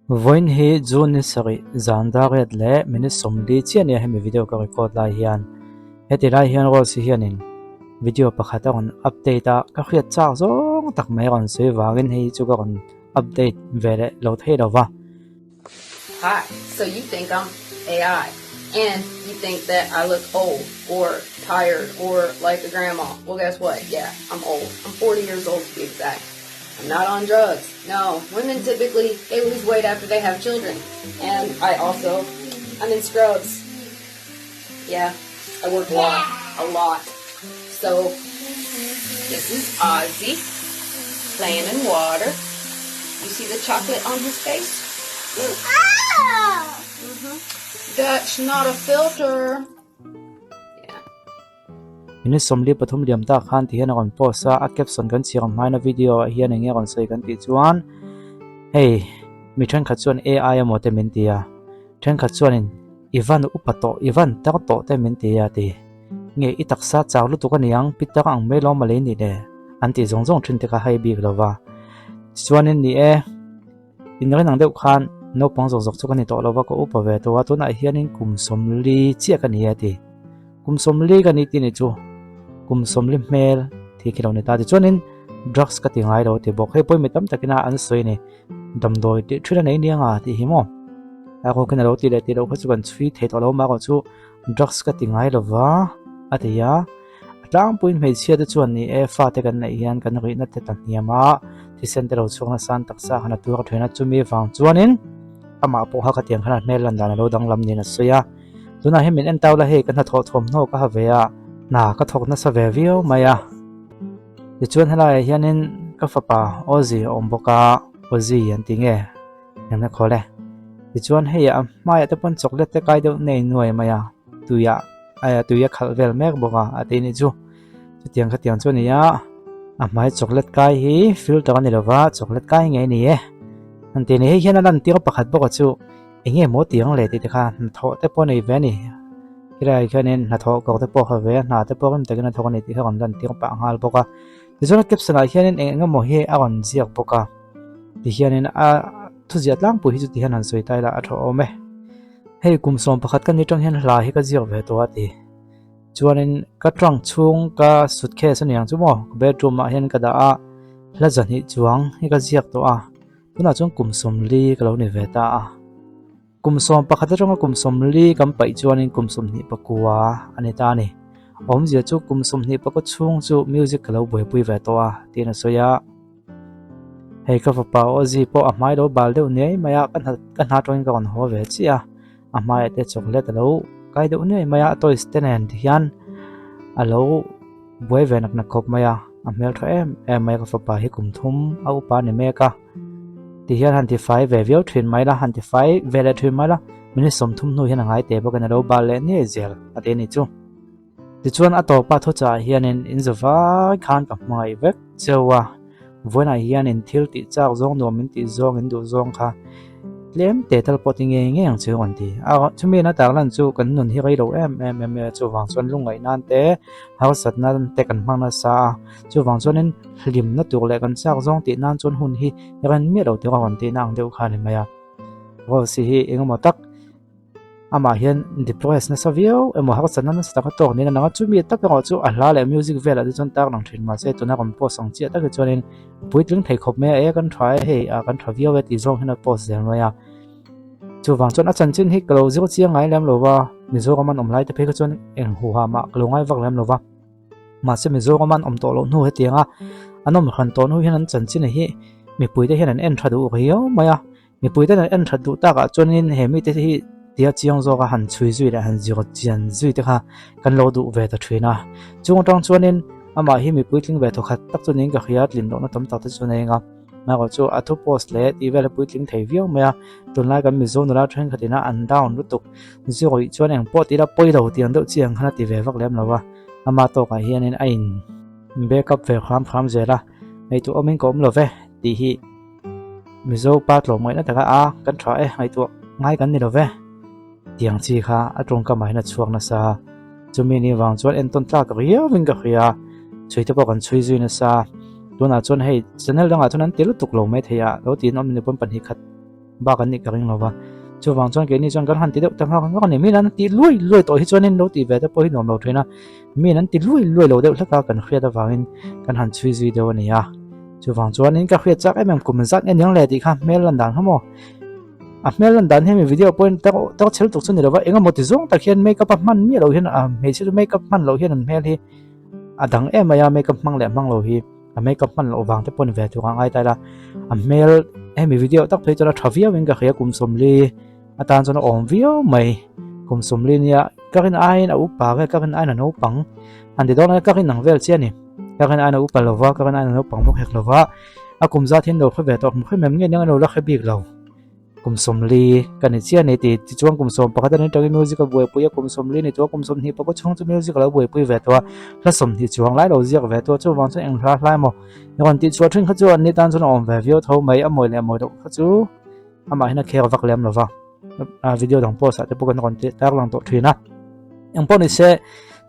Voin hi June sari zandaret le mini somli chiania hemi video ka record lai hian heti lai hian ro si hianin video pakhata on update a ka khriat chak zong tak mai on se wangin hi chu ka on update vele lo thei dawa. Hi, so you think I'm AI and you think that I look old or tired or like a grandma. Well, guess what? Yeah, I'm old. I'm 40 years old to be exact. I'm not on drugs. No, women typically, they lose weight after they have children. And I'm in scrubs. Yeah, I work a lot. So, this is Ozzy playing in water. You see the chocolate on his face? That's not a filter. Mini somli pathum liam ta khan ti hian on post a caption kan chiang mai na video hian nge on sei kan ti chuan hey mi than kha chuan AI amo te min tia than kha chuan in ivan upato ivan ta to te min tia ti nge i taksa chaw lu tu ka niang pitak ang me lo ma le ni de anti zong zong thin te ka hai bi lova chuan in ni e in ren ang deuh khan no pang zong zok chu ka ni to lova ko upa ve to wa tu na hian in kum somli chia ka ni ati kum somli ka ni ti ni chu kum somli hmel thi khilo ni ta ti chuanin drugs ka ti ngai lo ti bok he poi mi tam takina an soi ni dam doi ti thira nei nianga ti hi mo a ko kana lo ti le ti lo kha chu kan chui the to lo ma ko chu drugs ka ti ngai lo wa atia atlang puin mei chia te chuan ni e fa te kan nei hian kan ri na te tan niama ti center lo chunga san taksa hana tu ka thena chu mi wang chuanin ama po ha ka tiang khana mel lan dan lo dang lam ni na soya tuna he min en taw la he kan tho thom no ka haveya na ka thok na sa ve view maya ti chuan hala hianin ka fapa ozi omboka ozi yan tinge namna khole ti chuan he ya maya te pon chocolate te kai do nei nuai maya tuya khalvel mek boka ati ni chu tiang kha tiang chuan ya mai chocolate kai hi filter ani lova chocolate kai nge ni e anti ni hian an tiang pakhat boka chu enge mo tiang le ti kha tho te pon ei ve ni kirai khanin na tho ko te po kha ve na te po kan te na tho ni ti kha kan dan tiang pa ngal boka ti chuan caption a hianin enga mo he a on ziak boka ti hianin a thu ziat lang pu hi chu ti han an soi tai la a tho ome hei kum som pakhat kan ni tang hian hla hi ka ziak ve to ati chuanin ka tang chung ka suitcase aniang chu mo bedroom a hian ka da a hla zan hi chuang hi ka ziak to a tuna chung kum som li ka lo ni ve ta a kum som pakhat atanga kum som li kam pai chuanin kum som ni pakua ani ta ni om zia chu kum som ni pako chung chu music ka lo boi pui ve to a tina soya hei ka fa pa ozi po a mai lo bal deuh nei maya kan ha tawin ka on ho ve chia a mai te chocolate lo kai deuh nei maya toy stand hian a lo boi ve nak na khop maya a mel tha em mai ka fa pa hi kum thum a upa ni me ka ti hian han ti fai ve veo thin mai la han ti fai ve le thin mai la mini som thum nu hian ngai te bo kan lo bal le ni zel ate ni chu ti chuan a to pa tho cha hian in zawa khan ka mai vek chewa voina hian in thil ti chak zong no min ti zong in du zong kha lem te tal poting nge ang chu on ti a chumi na ta lan chu kan nun hi gai lo em chu wang chuan lungai nan te ha sat na te kan mang na sa chu wang chuan in hlim na tu le kan chak zong ti nan chuan hun hi ran mi lo te on ti nang deu kha ni maya ro si hi engmo tak ama hian deploys na savio emo ha sat na sa ka to ni na chumi tak ka chu a hla le music vela ti chuan tak nang thin ma se tu na kon po song chia tak chuan in puitling thei khop me e kan try he a kan thavio we ti zong hina post zel maya chu wang chuan a chan chin hi klo zo chiang ngai lem lowa mizo kaman omlai te phe ka chuan eng hu ha ma klongai vak lem lowa ma se mizo kaman om to lo nu he tianga anom khan to nu hian an chan chin hi mi puite hian an en thadu rio maya mi puite an en thadu ta ka chuan in he mi te hi tia chiang zo ka han chui zui la han zio chian zui te kha kan lo du ve ta thina chung tang chuan in ama hi mi puitling ve to khat tak chuan in ka khiat lin lo na tam tak te chuan nga ma ko chu athu post le ti vela puitling thei viau maya tun lai kan mi zo nu la thren khatina an down lutuk zoi chuan eng po ti la poi lo tiang do chiang khana ti ve vak lem lawa ama to ka hian in ain backup ve kham zela ei tu omin kom lo ve ti hi mi zo pat lo mai na ta ka a kan thra e ai tu ngai kan ni lo ve tiang chi kha atong ka mai na chuak na sa chumi ni wang chuan en ton tla ka ria wing ka khia chui te po kan chui zui na sa tuna chuan hei channel danga chuan an til tuk lo mai theya lo tin om ni pon pan hi khat ba kan ni ka ring lova chu wang chuan ke ni chuan kan han ti deuh tak ha kan ni mi nan ti lui to hi chuan in lo ti ve te po hi nom lo thina mi nan ti lui lo deuh hlaka kan khriat awangin kan han chui zui deuh ani a chu wang chuan in ka khriat chak em kum zat en yang le ti kha mel lan dan hamo a mel lan dan hemi video point tak chel tuk chuni lova enga moti zong tak hian makeup a man mi lo hian a me chi makeup man lo hian an mel hi adang em aya makeup mang le mang lo hi a makeup man lo wang te pon ve tu ngai ta la a mel hemi video tak phei chona thavia wing ka khia kum somli atan chona om vio mai kum somli nia karin ain a upa ve karin ain no pang an de dona karin nang vel chiani karin ain a upa lova karin ain no pang bok hek lova a kum za thin do khe ve to khe mem nge nang no la khe bik lo kum somli kan chia ne ti chuang kum som pakhat ni tagi music a buai puya kum somli ni to kum som hi pa ko chung chu music la buai pui ve to la som hi chuang lai lo ziak ve to chu wang chu eng hla hlai mo yon ti chu thrin kha chu an ni tan chu om ve view tho mai amoi le amoi do kha chu ama hina khe vak lem lova a video dang post ate pokan kon ti tak lang to thina ang pon ni se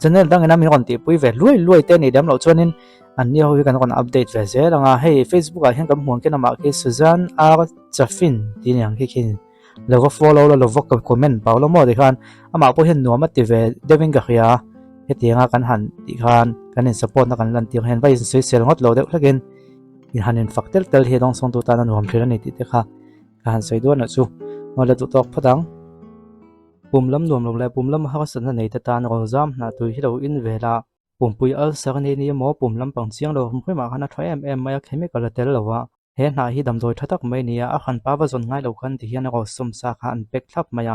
channel dang na mi kon ti pui ve lui te ni dam lo chuanin an ni ho kan kon update ve ze langa hey Facebook a hian kam huang ke na ma ke Susan R Chafin ti nyang ki khin lo follow lo vok comment pa lo mo de khan ama po hian nuam ti ve devin ka khia hetianga kan han ti khan kan in support na kan lan ti hen vai se sel ngot lo de lagen in hanin faktel tel he dong song tu ta na nuam thira ni ti te kha kan sei do na chu ngola tu tok phatang pumlam nuam lo le pumlam ha san na nei ta tan ro jam na tu hi lo in vela pumpui al sarni ni mo pumlam pang chiang lo hum khoi ma khana thoi em maya chemical tel lowa he na hi dam doi thatak mai nia a khan pa wa zon ngai lo khan ti hian ro som sa kha an pek thlap maya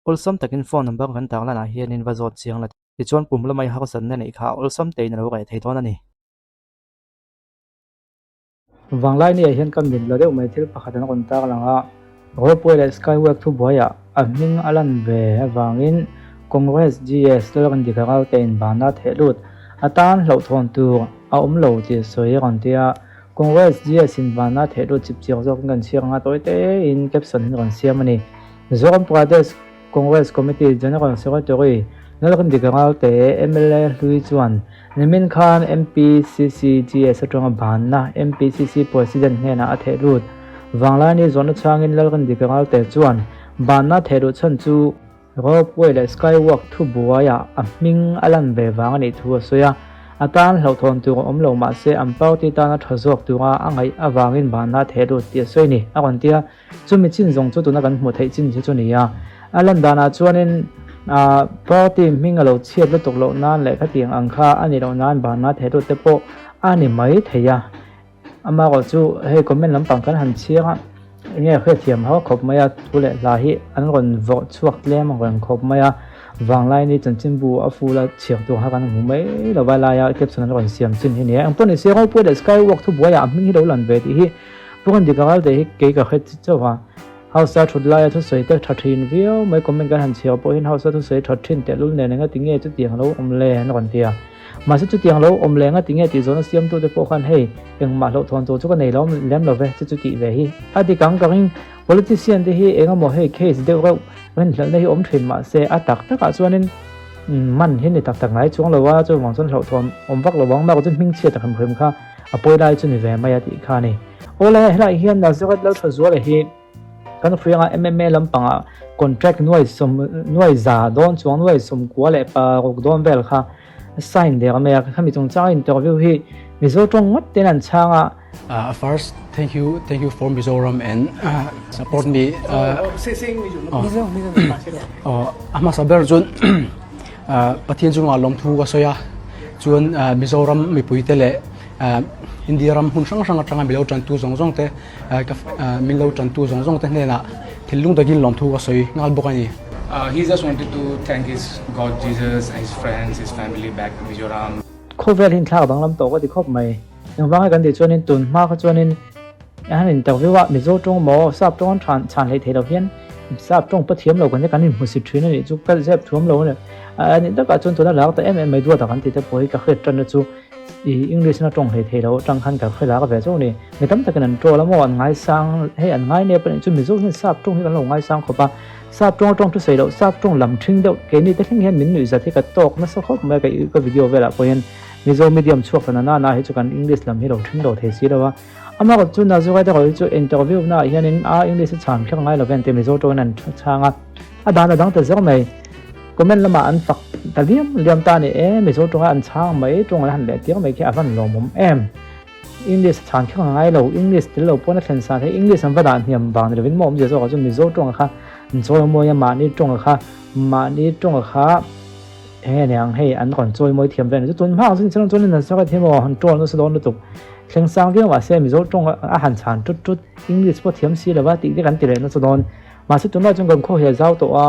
ol som takin phone number kan tak la na hian in wa zot chiang la ti chon pumlam mai ha san na nei kha ol som te na lo kai thei ton ani wanglai ni hian kam din lo deuh mai thil pakhat an kon tak langa ro poile skywalk thu boya aming alan ve awangin congress gs lo kan dikharal tein bana thelut atan lo thon tu a lo ti soi ron tia congress gs in bana thelut chip chiang jok kan chianga toite in caption ron siamani zoram pradesh congress committee general secretary lo kan dikharal te mla lui chuan nimin khan mpcc gs atanga bana mpcc president hena a thelut wanglani zona changin lo kan dikharal te chuan bana thelut chan chu ro poile skywalk thu buaya aming alan ve wangani thu soya atan lo thon tu lo ma se ampau ti ta na thazok tuwa angai awangin bana thedu ti soini agon tia chumi chin zong chu tu na kan hmu thei chin chi chu ni ya alan dana chuanin party mingalo chiat lo tok lo nan le khatiang angkha ani lo nan bana thedu te po ani mai theya ama ko chu he comment lampang kan han chianga nghe khơi thiam hao khop maya tule lahi an ron vo chuak lem ron khop maya wanglai ni chanchin bu afula chiak tu ha kan mu mai lo ba la ya caption ron siam chin hi ne ang pon ni se ho pu de skywalk thu boya aming hi lo lan ve ti hi puan dikal de hi ke ka khet chawa hausa thud la ya thu sei tak thathin view mai comment kan han chiao po hin hausa thu sei thathin te lul ne nga tinge chu tiang lo le an ron tia mà sẽ chút tiếng lâu ôm lẽ tiếng nghe thì rồi nó xiêm tôi để bộ khăn hay nhưng mà lộ thon cho cái này lâu lém lâu về chút chị về hi thì càng càng politician thì hi em một hay case đều đâu nên lần này ôm thuyền mà sẽ tắc tất cả cho nên man hi này tắc ngay xuống lâu quá cho mong xuân lộ thon ôm vác lâu vắng mà có chút minh chia tắc hầm hầm kha bôi lại cho người về mà thì kha này ô lại hiện là sẽ lâu thật rồi hi kan free nga MMA lampanga contract nuai za don chuang nuai som kwa le pa rok don bel kha sign there me khami chung cha interview hi mizo tong mat ten an changa first thank you for Mizoram and support me mizo ama saber jun pathian junga lom thu ga soya chuan Mizoram mi puitele India ram hun sang sang atanga milo chan tu zong zong te milo chan tu zong zong te nena thilung dagin lom thu ga soi ngal bokani he just wanted to thank his God, Jesus, his friends, his family back in Mizoram. Cover hin thak bang lam to ko ti khop mai yang wang kan ti chuanin tun ma kha chuanin han interview wa mizo tong mo sap tong chan le thelo hian sap tong pathiam lo kan kan mu si thrin ni chu kal zep thum lo ne ani da ka chun to na lak ta em mai du ta kan ti te poi ka khet tran chu English na tong he thelo tang khan ka khela ka ve zo ni mi tam ta kan tro la mo an ngai sang he an ngai ne pa chu mizo hin sap tong hi kan lo ngai sang khopa sap trong tu sei lo sap trong lam thing deuh ke ni te thing hian min nui za the ka tok na sa khop ma ka video vela ko hian mizo medium chuak na hi chu kan English lam hi lo thing do the si lo wa ama ko chu na zo ga ko chu interview na hianin a English chan khang ngai lo ven te mi zo to nan changa adana dang te zo mai comment lama an fak liam ta ni mi zo to an chang mai tong han le tiang mai ki avan lo mum English chan khang ngai lo English til lo pon thlen sa the English an vadan hiam bang le vin mom je zo ga chu mi zo tong kha zo mo ya ma ni tong kha he nyang he an kon choi moi thiam ven chu tun ma sin chang chon na sa ka themo han tol no sa don tu theng sang viang wa se mi zo tong a han chan tut English po thiam si la wa ti kan ti le no sa don ma se tun ma chung gam kho he zau to a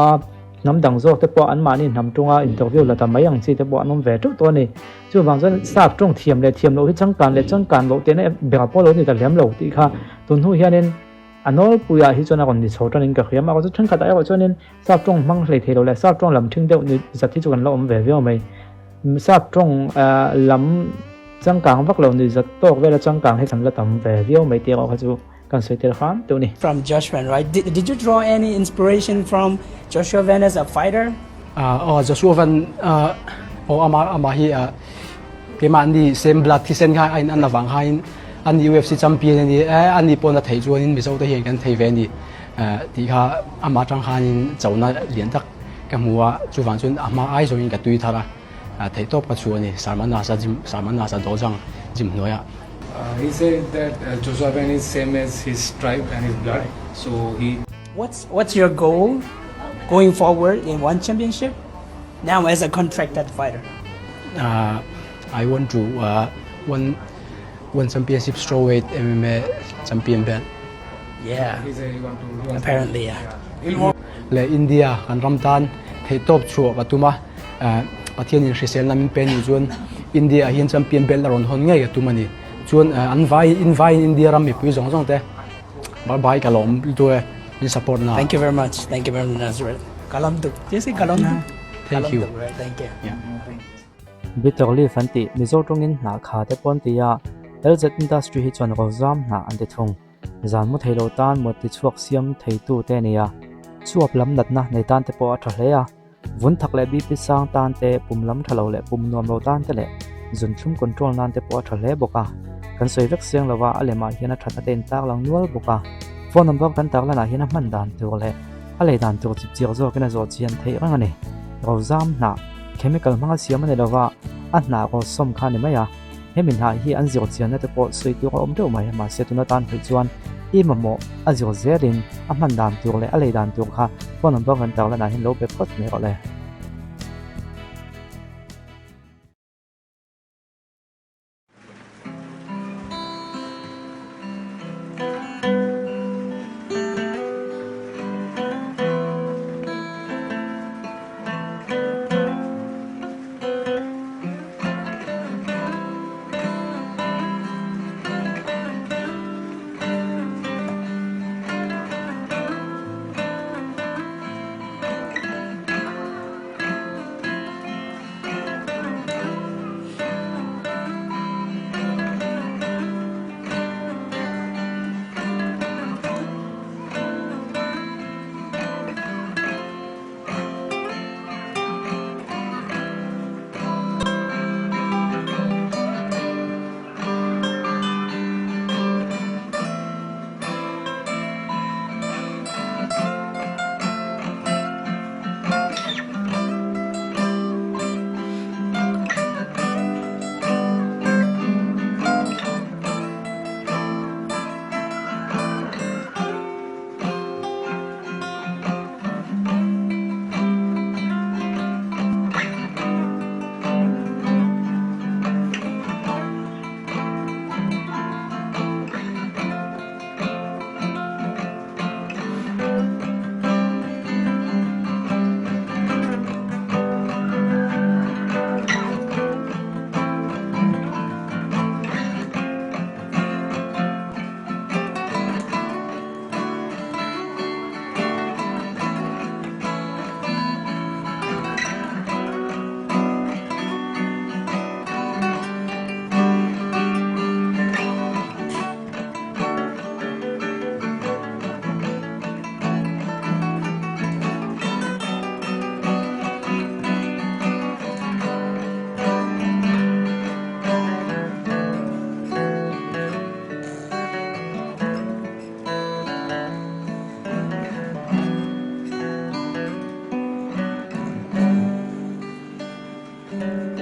nam dang zo te po an ma ni nam tunga interview la ta mai ang chi te po anom ve tu to ni chu wang zan sap tong thiam lo hi chang kan lo te ne be po lo ni ta lem lo ti kha tun hu hianin anol puya hi chona kon ni chotan in ka khiam a ko thang kha ta ko chonin sap tong mang hlei thelo le sap tong lam thing deuh ni zathi chu kan lo om ve ve mai sap tong lam chang kang vak lo ni zat tok ve la chang kang he kan la tam ve ve mai te ko chu kan soi tel khan tu ni From Joshua, right? Did you draw any inspiration from Joshua Van as a fighter? Joshua Van ama hi ke man di same blood thi sen kha an awang hain an UFC champion ni an ni pon a thei chuan in mi zo te hian kan thei ve ni ti kha ama tang khanin chona lian tak ka muwa chu wang chun ama ai zo in ka tui thara thei top ka chu ni sarman nasa do jang jim noya. He said that Joshua Van is same as his tribe and his blood. So he. What's your goal going forward in one championship? Now as a contracted fighter. I want to one championship strawweight MMA champion belt. Yeah. He said he want to. Apparently, yeah. Le India kan ramtan thei top chu atuma pathian in risel namin pen ni chuan India hian champion belt ron hon ngai atumani chuan invite India ram mi pui zong te bye kalom tu in support na. Thank you very much. Thank you very much, Nazareth. Kalam tuk. Yes, kalam tuk. Thank you. Right, thank you. Yeah. Bitorli fanti mizo tongin na kha te pon ti ya LZ industry hi chon Khawlbawm na an te thung zan mu thailo tan mo ti chuak siam thei tu te nia chuap lam nat na nei tan te po a tha hle ya vun thak le bi pi sang tan te pum lam thalo le pum nom lo tan te le zun thum control nan te po a tha hle boka kan soi vek siang lawa ale ma hian a that ten tak lang nual boka phone number kan tak la na hian a man dan tu le ale dan tu chip chiang zo kana zo chian thei rang ani Khawlbawm na chemical manga siam ne lawa a na ko som kha ni maya hemin ha hi an zir chian na te po soi tu ko om deuh mai ma se tu na tan phei chuan i mamo a zir zerin a man dan tu le a le dan tu kha phone number kan tak la na hin lo pe phot me ko le Thank